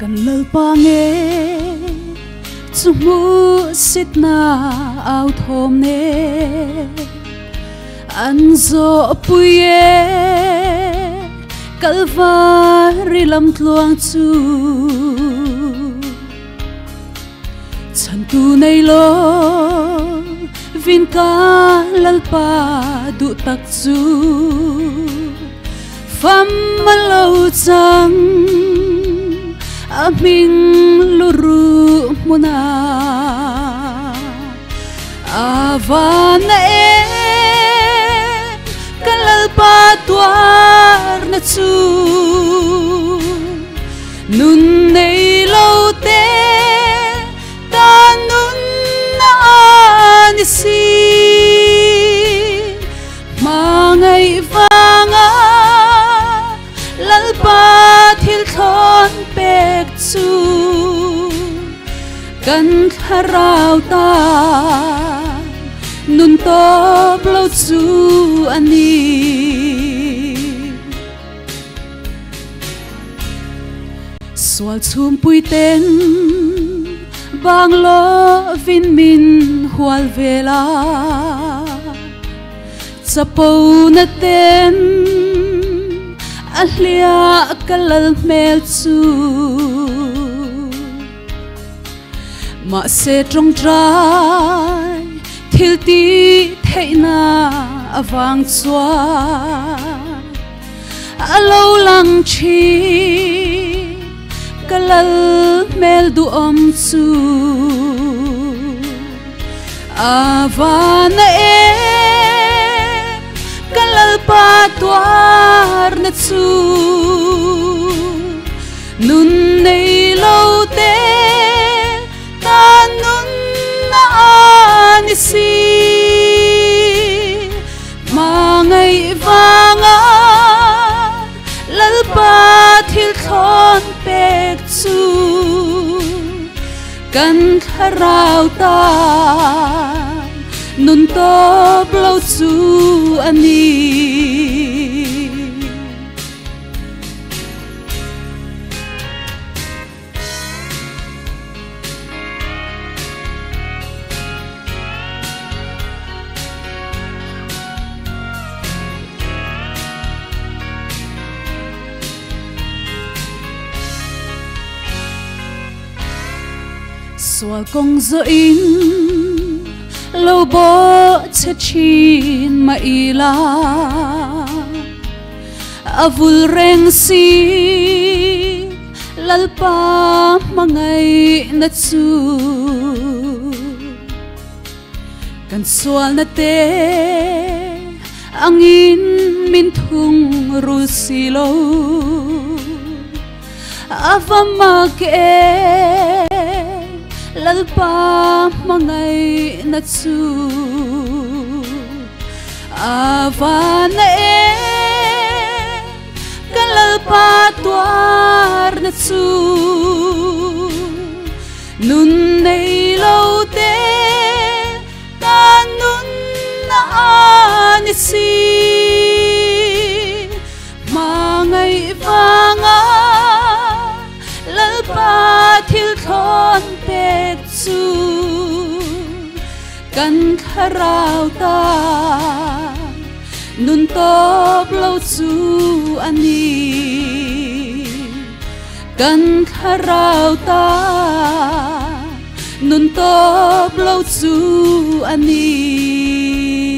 kan lalpa nge chumu sit na au thom ne an zo puye kalvari lam tluang chu chan tu nei lo vin ka lalpa du tak chu fam malo chang aming luru muna avana kalalpa tuar na chu nun nei lo te ta nun na ni si mangai vanga lalpa thil thon pek chu kan tharau ta nun top lo chu ani swal chum pui ten bang lo vin min hual vela chapo na ten ahlia kalal mel chu ma se trong trai thil ti theina awang chwa alo lang chi kalal mel du om chu avana kalal pa tuar na chu nun nei lo te ta nun na ani si mangai vanga lalpa thil thon pek chu kan tharau ta nun top lo chu ani swal kong zo in lo bo che chin ma ila avul reng si lalpa mangai na chu kan swal na te angin min thung ru silo avamake lalpa mangai na chu avana kalalpa tuar na chu nun nei lo te ta nun na ani si mangai vanga lalpa thil thon pek chu kan tharau ta nun top lo chu ani kan tharau ta nun top lo chu ani